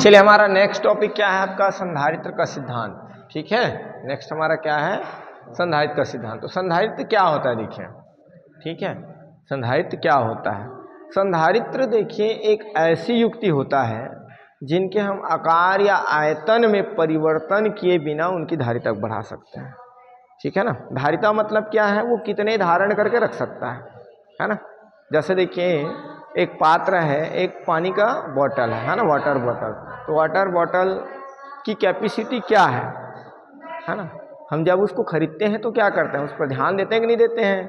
चलिए हमारा next topic क्या है आपका, संधारित्र का सिद्धांत। ठीक है, नेक्स्ट हमारा क्या है, संधारित्र का सिद्धांत। तो संधारित्र क्या होता है देखिए, ठीक है, संधारित्र क्या होता है। संधारित्र देखिए एक ऐसी युक्ति होता है जिनके हम आकार या आयतन में परिवर्तन किए बिना उनकी धारिता बढ़ा सकते हैं। ठीक है ना, धारिता मतलब क्या है, वो कितने धारण करके रख सकता है ना। जैसे देखिए एक पात्र है, एक पानी का बॉटल है ना, वाटर बॉटल। तो वाटर बॉटल की कैपेसिटी क्या है ना। हम जब उसको खरीदते हैं तो क्या करते हैं, उस पर ध्यान देते हैं कि नहीं देते हैं,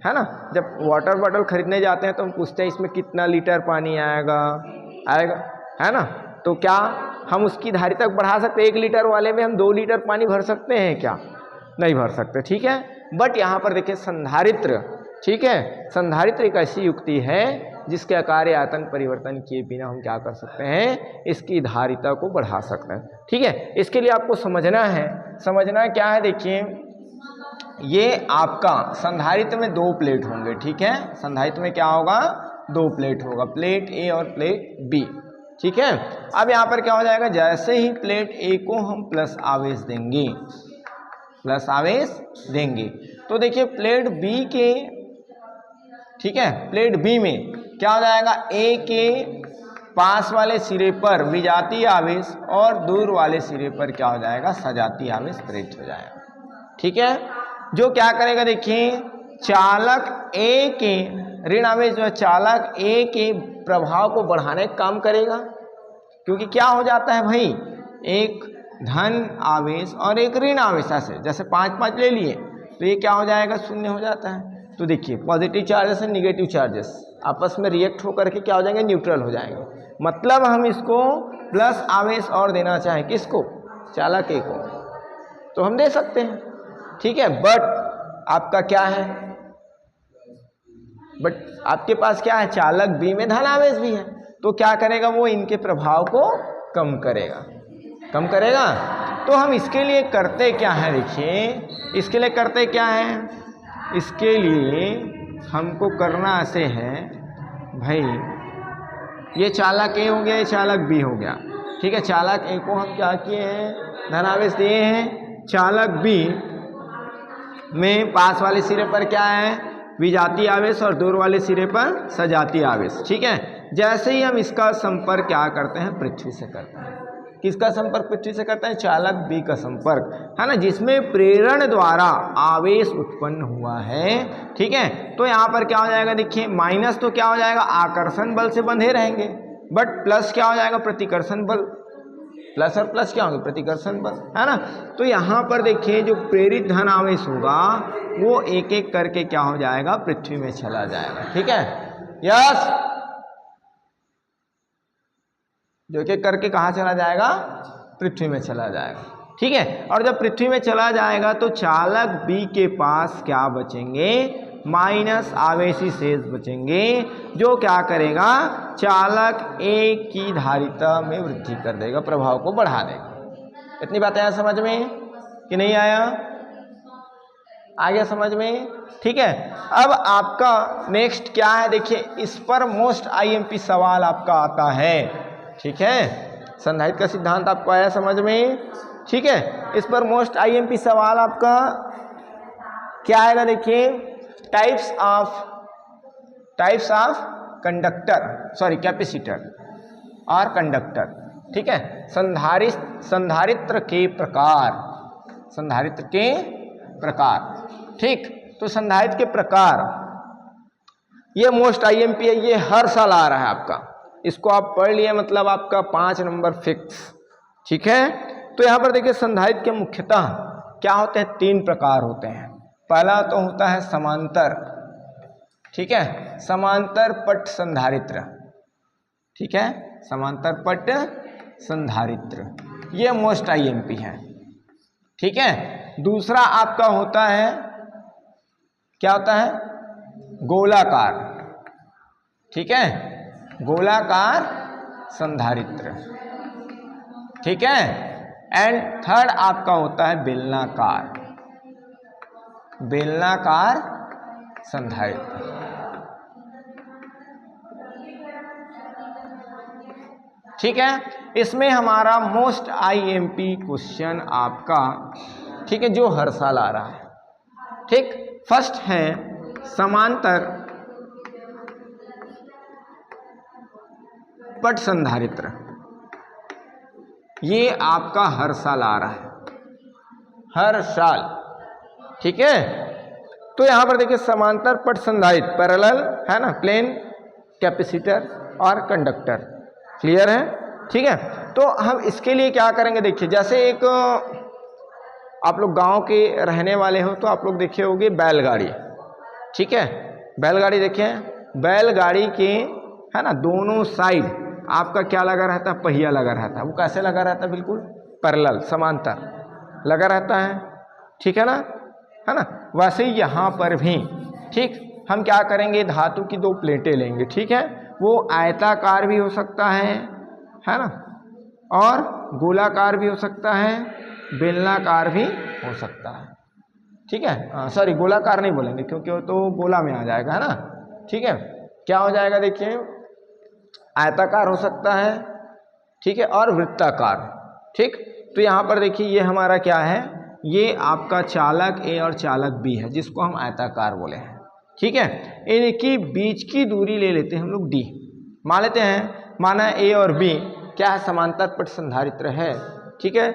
है ना। जब वाटर बॉटल खरीदने जाते हैं तो हम पूछते हैं इसमें कितना लीटर पानी आएगा, है ना। तो क्या हम उसकी धारिता बढ़ा सकते हैं, 1 लीटर वाले में हम 2 लीटर पानी भर सकते हैं क्या, नहीं भर सकते। ठीक है, बट यहाँ पर देखिए संधारित्र, ठीक है, संधारित्र एक ऐसी युक्ति है जिसके आकार या आयतन परिवर्तन किए बिना हम क्या कर सकते हैं, इसकी धारिता को बढ़ा सकते हैं। ठीक है, इसके लिए आपको समझना क्या है, देखिए ये आपका संधारित्र में 2 प्लेट होंगे। ठीक है, संधारित्र में क्या होगा, 2 प्लेट होगा, प्लेट ए और प्लेट बी। ठीक है, अब यहाँ पर क्या हो जाएगा, जैसे ही प्लेट ए को हम प्लस आवेश देंगे तो देखिए प्लेट बी के, ठीक है, प्लेट बी में क्या हो जाएगा, ए के पास वाले सिरे पर विजातीय आवेश और दूर वाले सिरे पर क्या हो जाएगा, सजातीय आवेश प्रेरित हो जाएगा। ठीक है, जो क्या करेगा देखिए, चालक ए के ऋण आवेश जो है चालक ए के प्रभाव को बढ़ाने का काम करेगा। क्योंकि क्या हो जाता है भाई, एक धन आवेश और एक ऋण आवेश से, जैसे 5-5 ले लिए तो ये क्या हो जाएगा, 0 हो जाता है। तो देखिए पॉजिटिव चार्जेस और निगेटिव चार्जेस आपस में रिएक्ट होकर के क्या हो जाएंगे, न्यूट्रल हो जाएंगे। मतलब हम इसको प्लस आवेश और देना चाहें, किसको, चालक ए को, तो हम दे सकते हैं। ठीक है, बट आपका क्या है, बट आपके पास क्या है, चालक बी में धन आवेश भी है, तो क्या करेगा, वो इनके प्रभाव को कम करेगा। तो हम इसके लिए करते क्या है, देखिए इसके लिए करते क्या है, इसके लिए हमको करना ऐसे है भाई, ये चालक ए हो गया, ये चालक बी हो गया। ठीक है, चालक ए को हम क्या किए हैं, धनावेश दिए हैं, चालक बी में पास वाले सिरे पर क्या है, विजातीय आवेश और दूर वाले सिरे पर सजातीय आवेश। ठीक है, जैसे ही हम इसका संपर्क क्या करते हैं, पृथ्वी से करते हैं। किसका संपर्क पृथ्वी से करते हैं, चालक बी का संपर्क, है ना, जिसमें प्रेरण द्वारा आवेश उत्पन्न हुआ है। ठीक है, तो यहाँ पर क्या हो जाएगा, देखिए माइनस तो क्या हो जाएगा, आकर्षण बल से बंधे रहेंगे, बट प्लस क्या हो जाएगा, प्रतिकर्षण बल। प्लस और प्लस क्या होंगे, प्रतिकर्षण बल, है ना। तो यहाँ पर देखिए जो प्रेरित धन आवेश होगा वो एक एक करके क्या हो जाएगा, पृथ्वी में चला जाएगा। ठीक है, यस, जो एक एक करके कहाँ चला जाएगा, पृथ्वी में चला जाएगा। ठीक है, और जब पृथ्वी में चला जाएगा तो चालक बी के पास क्या बचेंगे, माइनस आवेशी शेष बचेंगे, जो क्या करेगा, चालक ए की धारिता में वृद्धि कर देगा, प्रभाव को बढ़ा देगा। इतनी बातें आया समझ में कि नहीं आया, आ गया समझ में। ठीक है, अब आपका नेक्स्ट क्या है, देखिए इस पर मोस्ट आईएमपी सवाल आपका आता है। ठीक है, संधारित्र का सिद्धांत आपको आया समझ में। ठीक है, इस पर मोस्ट आईएमपी सवाल आपका क्या आएगा, देखिए types of conductor, sorry capacitor और कंडक्टर। ठीक है, संधारित्र के प्रकार, ठीक, तो संधारित्र के प्रकार ये मोस्ट आईएमपी है, ये हर साल आ रहा है आपका, इसको आप पढ़ लिए मतलब आपका 5 नंबर फिक्स। ठीक है, तो यहां पर देखिए संधारित्र के मुख्यतः क्या होते हैं, 3 प्रकार होते हैं। पहला तो होता है समांतर, ठीक है, समांतर पट संधारित्र। ठीक है, समांतर पट संधारित्र ये मोस्ट आईएमपी है। ठीक है, दूसरा आपका होता है, क्या होता है, गोलाकार। ठीक है, गोलाकार संधारित्र। ठीक है, एंड थर्ड आपका होता है बेलनाकार संधारित्र। ठीक है, इसमें हमारा मोस्ट IMP क्वेश्चन आपका, ठीक है, जो हर साल आ रहा है, ठीक, फर्स्ट है समांतर पट संधारित्र। ये आपका हर साल आ रहा है, हर साल, ठीक है। तो यहां पर देखिए समांतर पट संधारित्र, पैरेलल है ना, प्लेन कैपेसिटर और कंडक्टर, क्लियर है, ठीक है। तो हम इसके लिए क्या करेंगे, देखिए जैसे एक आप लोग गांव के रहने वाले हो तो आप लोग देखे होंगे बैलगाड़ी, ठीक है, बैलगाड़ी देखे, बैलगाड़ी के है ना दोनों साइड आपका क्या लगा रहता है, पहिया लगा रहता है। वो कैसे लगा रहता है, बिल्कुल पैरेलल, समांतर लगा रहता है, ठीक है ना, वैसे ही यहाँ पर भी, ठीक, हम क्या करेंगे, धातु की दो प्लेटें लेंगे, ठीक है, वो आयताकार भी हो सकता है ना, और गोलाकार भी हो सकता है, बेलनाकार भी हो सकता है, ठीक है, सॉरी गोलाकार नहीं बोलेंगे क्योंकि वो तो गोला में आ जाएगा, है ना, ठीक है, क्या हो जाएगा, देखिए आयताकार हो सकता है, ठीक है, और वृत्ताकार, ठीक। तो यहाँ पर देखिए ये हमारा क्या है, ये आपका चालक A और चालक B है, जिसको हम आयताकार बोले हैं, ठीक है। इनकी बीच की दूरी ले लेते हैं हम लोग D, मान लेते हैं, माना A और B क्या है, समांतर पट संधारित्र है, ठीक है,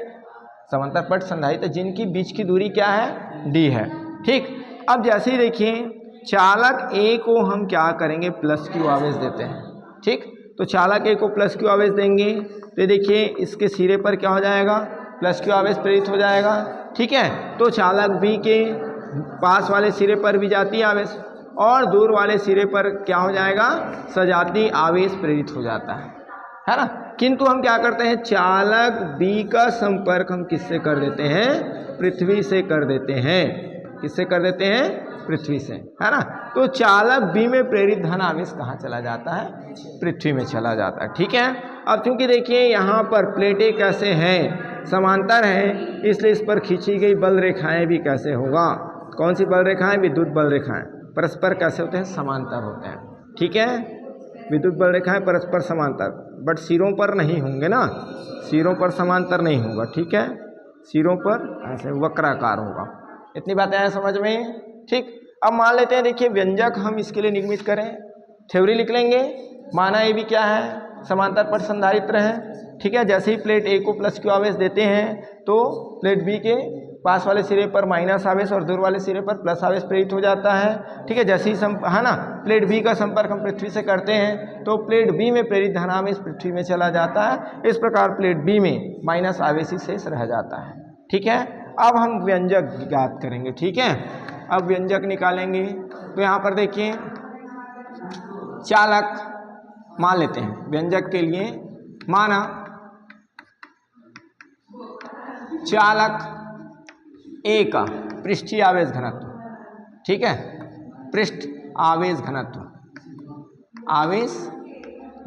समांतर पट संधारित्र जिनकी बीच की दूरी क्या है, D है, ठीक। अब जैसे ही देखिए चालक A को हम क्या करेंगे, प्लस Q आवेश देते हैं, ठीक। तो चालक A को प्लस Q आवेश देंगे तो देखिए इसके सिरे पर क्या हो जाएगा, प्लस Q आवेश प्रेरित हो जाएगा, ठीक है। तो चालक B के पास वाले सिरे पर भी जाती आवेश और दूर वाले सिरे पर क्या हो जाएगा, सजाती आवेश प्रेरित हो जाता है ना। किंतु हम क्या करते हैं, चालक B का संपर्क हम किससे कर देते हैं, पृथ्वी से कर देते हैं, किससे कर देते हैं, पृथ्वी से, है ना। तो चालक B में प्रेरित धन आवेश कहाँ चला जाता है, पृथ्वी में चला जाता है, ठीक है। अब क्योंकि देखिए यहाँ पर प्लेटें कैसे हैं, समांतर है, इसलिए इस पर खींची गई बल रेखाएं भी कैसे होगा, कौन सी बल रेखाएं, विद्युत बल रेखाएं, परस्पर कैसे होते हैं, समांतर होते हैं, ठीक है। विद्युत बल रेखाएं परस्पर समांतर, बट सिरों पर नहीं होंगे ना, सिरों पर समांतर नहीं होगा, ठीक है, सिरों पर ऐसे वक्राकार होगा। इतनी बातें आए समझ में, ठीक। अब मान लेते हैं, देखिए व्यंजक हम इसके लिए निर्मित करें, थ्योरी लिख लेंगे, माना ये भी क्या है, समांतर पट संधारित्र है, ठीक है। जैसे ही प्लेट A को प्लस Q आवेश देते हैं तो प्लेट B के पास वाले सिरे पर माइनस आवेश और दूर वाले सिरे पर प्लस आवेश प्रेरित हो जाता है, ठीक है। जैसे ही है ना, प्लेट B का संपर्क हम पृथ्वी से करते हैं तो प्लेट B में प्रेरित धनावेश पृथ्वी में चला जाता है, इस प्रकार प्लेट B में माइनस आवेश ही शेष रह जाता है, ठीक है। अब हम व्यंजक ज्ञात करेंगे, ठीक है। अब व्यंजक निकालेंगे तो यहाँ पर देखिए चालक मान लेते हैं, व्यंजक के लिए माना चालक A का पृष्ठीय आवेश घनत्व, ठीक है, पृष्ठ आवेश घनत्व, आवेश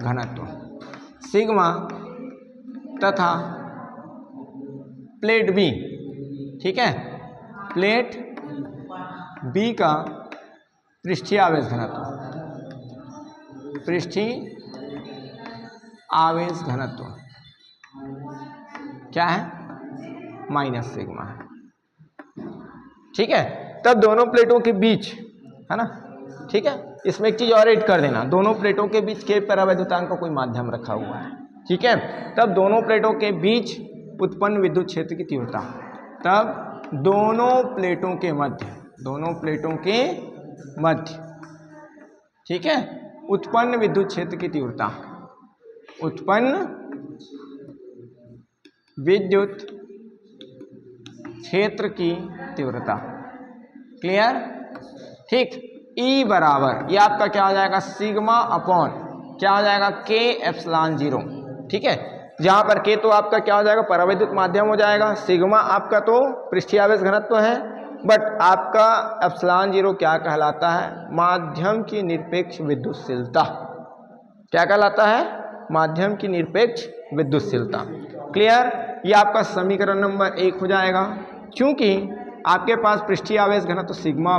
घनत्व सिग्मा तथा प्लेट B, ठीक है, प्लेट B का पृष्ठीय आवेश घनत्व, पृष्ठीय आवेश घनत्व क्या है, माइनस सिग्मा है, ठीक है। तब दोनों प्लेटों के बीच, है ना, ठीक है, इसमें एक चीज और ऐड कर देना, दोनों प्लेटों के बीच के परावैद्युतांक का कोई माध्यम रखा हुआ है, ठीक है। तब दोनों प्लेटों के बीच उत्पन्न विद्युत क्षेत्र की तीव्रता, तब दोनों प्लेटों के मध्य, दोनों प्लेटों के मध्य, ठीक है, उत्पन्न विद्युत क्षेत्र की तीव्रता, उत्पन्न विद्युत क्षेत्र की तीव्रता, क्लियर, ठीक। E बराबर ये आपका क्या हो जाएगा, सिग्मा अपॉन क्या हो जाएगा, K एप्सिलॉन 0, ठीक है। जहां पर K तो आपका क्या हो जाएगा, परावैद्युत माध्यम हो जाएगा, सिग्मा आपका तो पृष्ठीय आवेश घनत्व है, बट आपका एप्सिलॉन 0 क्या कहलाता है, माध्यम की निरपेक्ष विद्युतशीलता, क्या कहलाता है, माध्यम की निरपेक्ष विद्युतशीलता, क्लियर। ये आपका समीकरण नंबर 1 हो जाएगा, क्योंकि आपके पास पृष्ठीय आवेश घनत्व सिग्मा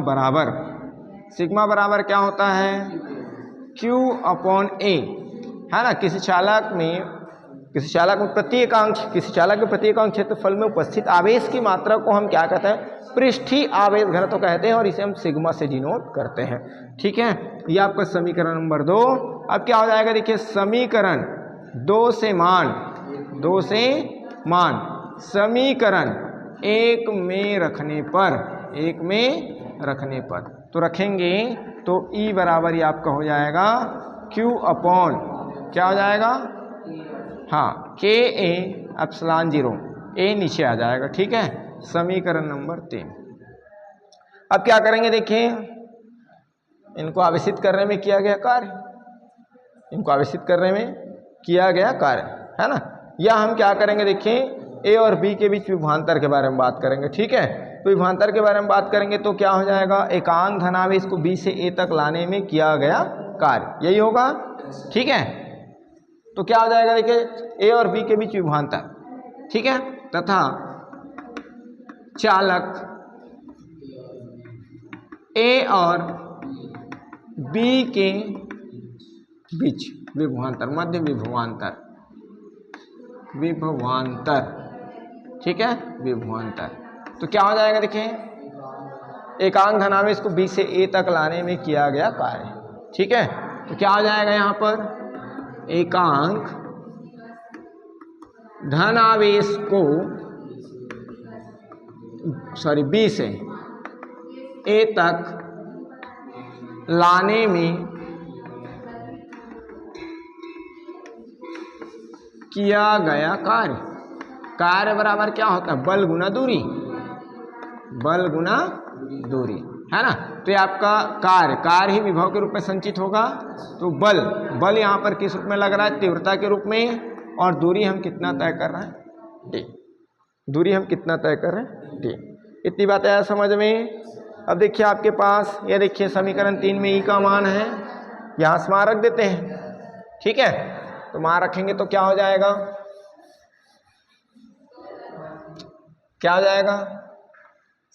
बराबर क्या होता है, Q अपॉन A, है ना। किसी चालक में किसी चालक में प्रत्येकांक क्षेत्रफल में उपस्थित आवेश की मात्रा को हम क्या कहते हैं, पृष्ठीय आवेश घनत्व कहते हैं, और इसे हम सिग्मा से डिनोट करते हैं। ठीक है, ये आपका समीकरण नंबर 2। अब क्या हो जाएगा, देखिए समीकरण 2 से मान समीकरण 1 में रखने पर तो रखेंगे तो E बराबर ये आपका हो जाएगा Q अपॉन क्या हो जाएगा, हाँ K A एप्सिलॉन 0, A नीचे आ जाएगा। ठीक है, समीकरण नंबर 3। अब क्या करेंगे, देखिए इनको आवेशित करने में किया गया कार्य, है ना, या हम क्या करेंगे, देखिए ए और बी के बीच विभवांतर के बारे में बात करेंगे। ठीक है, तो विभवांतर के बारे में बात करेंगे तो क्या हो जाएगा, एकांक धनावेश को बी से ए तक लाने में किया गया कार्य, यही होगा। ठीक है, तो क्या हो जाएगा, देखिए ए और बी के बीच विभवांतर। ठीक है, तथा चालक ए और बी के बीच विभवांतर, मध्य विभवांतर। ठीक है, विभवांतर तो क्या हो जाएगा, देखिए एकांक धनावेश को बी से ए तक लाने में किया गया कार्य। ठीक है, तो क्या हो जाएगा यहाँ पर, एकांक धनावेश को बी से ए तक लाने में किया गया कार्य बराबर क्या होता है, बल गुना दूरी, है ना। तो ये आपका कार्य ही विभव के रूप में संचित होगा। तो बल यहाँ पर किस रूप में लग रहा है, तीव्रता के रूप में, और दूरी हम कितना तय कर रहे हैं, d। इतनी बातें आया समझ में। अब देखिए आपके पास ये देखिए समीकरण 3 में ई का मान है, यहाँ से मान रख देते हैं। ठीक है, तो मान रखेंगे तो क्या हो जाएगा,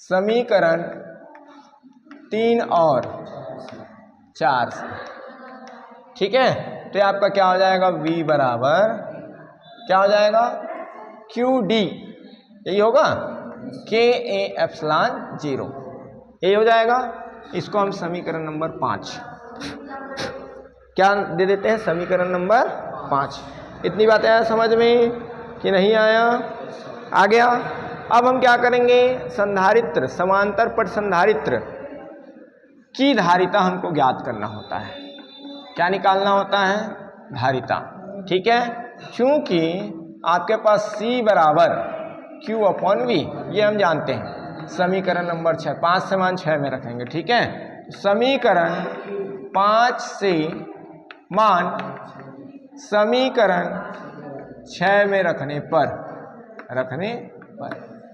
समीकरण 3 और 4 से। ठीक है, तो ये आपका क्या हो जाएगा, V बराबर क्या हो जाएगा, QD, यही होगा, KA एप्सिलॉन 0, यही हो जाएगा। इसको हम समीकरण नंबर 5 क्या दे देते हैं, समीकरण नंबर 5। इतनी बातें आया समझ में कि नहीं आया, आ गया। अब हम क्या करेंगे, संधारित्र, समांतर पट संधारित्र की धारिता हमको ज्ञात करना होता है। क्या निकालना होता है, धारिता। ठीक है, क्योंकि आपके पास C बराबर Q अपॉन V, ये हम जानते हैं। समीकरण नंबर 6, 5 से मान 6 में रखेंगे। ठीक है, समीकरण 5 से मान समीकरण 6 में रखने पर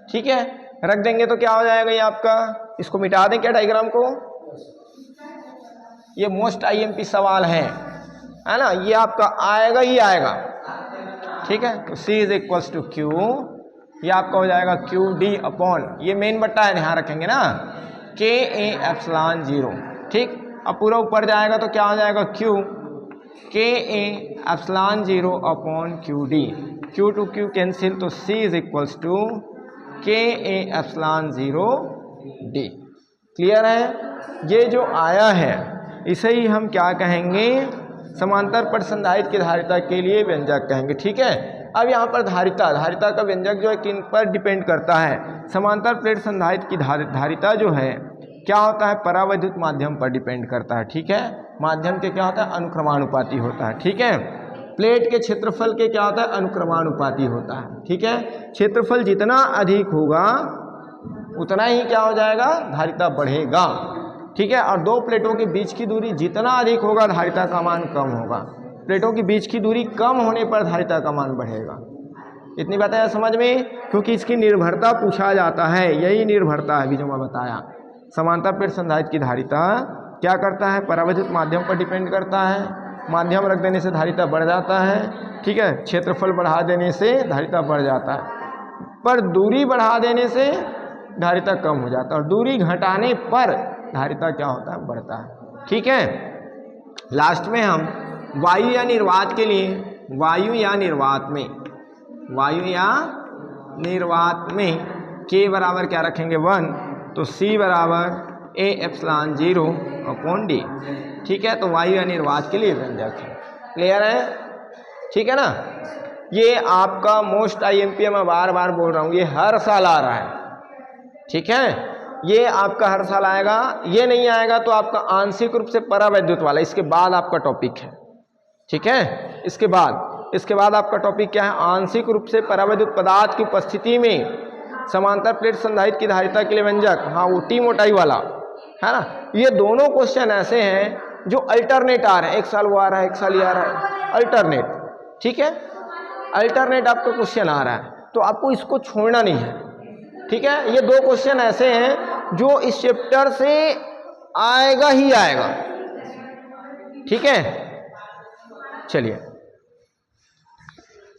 ठीक है, रख देंगे तो क्या हो जाएगा, ये आपका, इसको मिटा दें क्या डायग्राम को, ये मोस्ट IMP सवाल है ना, ये आपका आएगा ही आएगा। ठीक है, तो C is equals to Q, ये आपका हो जाएगा QD अपॉन, ये मेन बट्टा है, यहाँ रखेंगे ना, KA एप्सिलॉन 0। ठीक, अब पूरा ऊपर जाएगा तो क्या हो जाएगा, Q KA epsilon 0 upon QD, Q to Q cancel, तो C is equals to KA epsilon 0 D। Clear है, ये जो आया है इसे ही हम क्या कहेंगे, समांतर पट संधारित्र की धारिता के लिए व्यंजक कहेंगे। ठीक है, अब यहाँ पर धारिता का व्यंजक जो है किन पर डिपेंड करता है, समांतर प्लेट संधारित्र की धारिता जो है क्या होता है, परावैद्युत माध्यम पर डिपेंड करता है। ठीक है, माध्यम के क्या होता है, अनुक्रमानुपाती होता है। ठीक है, प्लेट के क्षेत्रफल के क्या होता है, अनुक्रमानुपाती होता है। ठीक है, क्षेत्रफल जितना अधिक होगा उतना ही क्या हो जाएगा, धारिता बढ़ेगा। ठीक है, और दो प्लेटों के बीच की दूरी जितना अधिक होगा धारिता का मान कम होगा, प्लेटों की बीच की दूरी कम होने पर धारिता का मान बढ़ेगा। इतनी बातें है समझ में, क्योंकि इसकी निर्भरता पूछा जाता है, यही निर्भरता है अभी जो मैं बताया। समांतर प्लेट संधारित्र की धारिता क्या करता है, परावैद्युत माध्यम पर डिपेंड करता है, माध्यम रख देने से धारिता बढ़ जाता है। ठीक है, क्षेत्रफल बढ़ा देने से धारिता बढ़ जाता है, पर दूरी बढ़ा देने से धारिता कम हो जाता है, और दूरी घटाने पर धारिता क्या होता है, बढ़ता है। ठीक है, लास्ट में हम वायु या निर्वात के लिए वायु या निर्वात में, वायु या निर्वात में K बराबर क्या रखेंगे 1, तो C बराबर A एप्सिलॉन 0/D। ठीक है, तो वायु या निर्वात के लिए व्यंजक है। क्लियर है? ठीक है ना। ये आपका मोस्ट IMP मैं बार बार बोल रहा हूँ, ये हर साल आ रहा है। ठीक है, ये आपका हर साल आएगा। ये नहीं आएगा तो आपका आंशिक रूप से परावैद्युत वाला इसके बाद आपका टॉपिक है। ठीक है, इसके बाद आपका टॉपिक क्या है? आंशिक रूप से परावैद्युत पदार्थ की उपस्थिति में समांतर प्लेट संधारित्र की धारिता के लिए व्यंजक। हाँ, वो टी मोटाई वाला है ना। ये दोनों क्वेश्चन ऐसे हैं जो अल्टरनेट आ रहे हैं, एक साल वो आ रहा है, एक साल ये आ रहा है, अल्टरनेट। ठीक है, अल्टरनेट आपका क्वेश्चन आ रहा है, तो आपको इसको छोड़ना नहीं है। ठीक है, ये दो क्वेश्चन ऐसे हैं जो इस चैप्टर से आएगा ही आएगा। ठीक है, चलिए।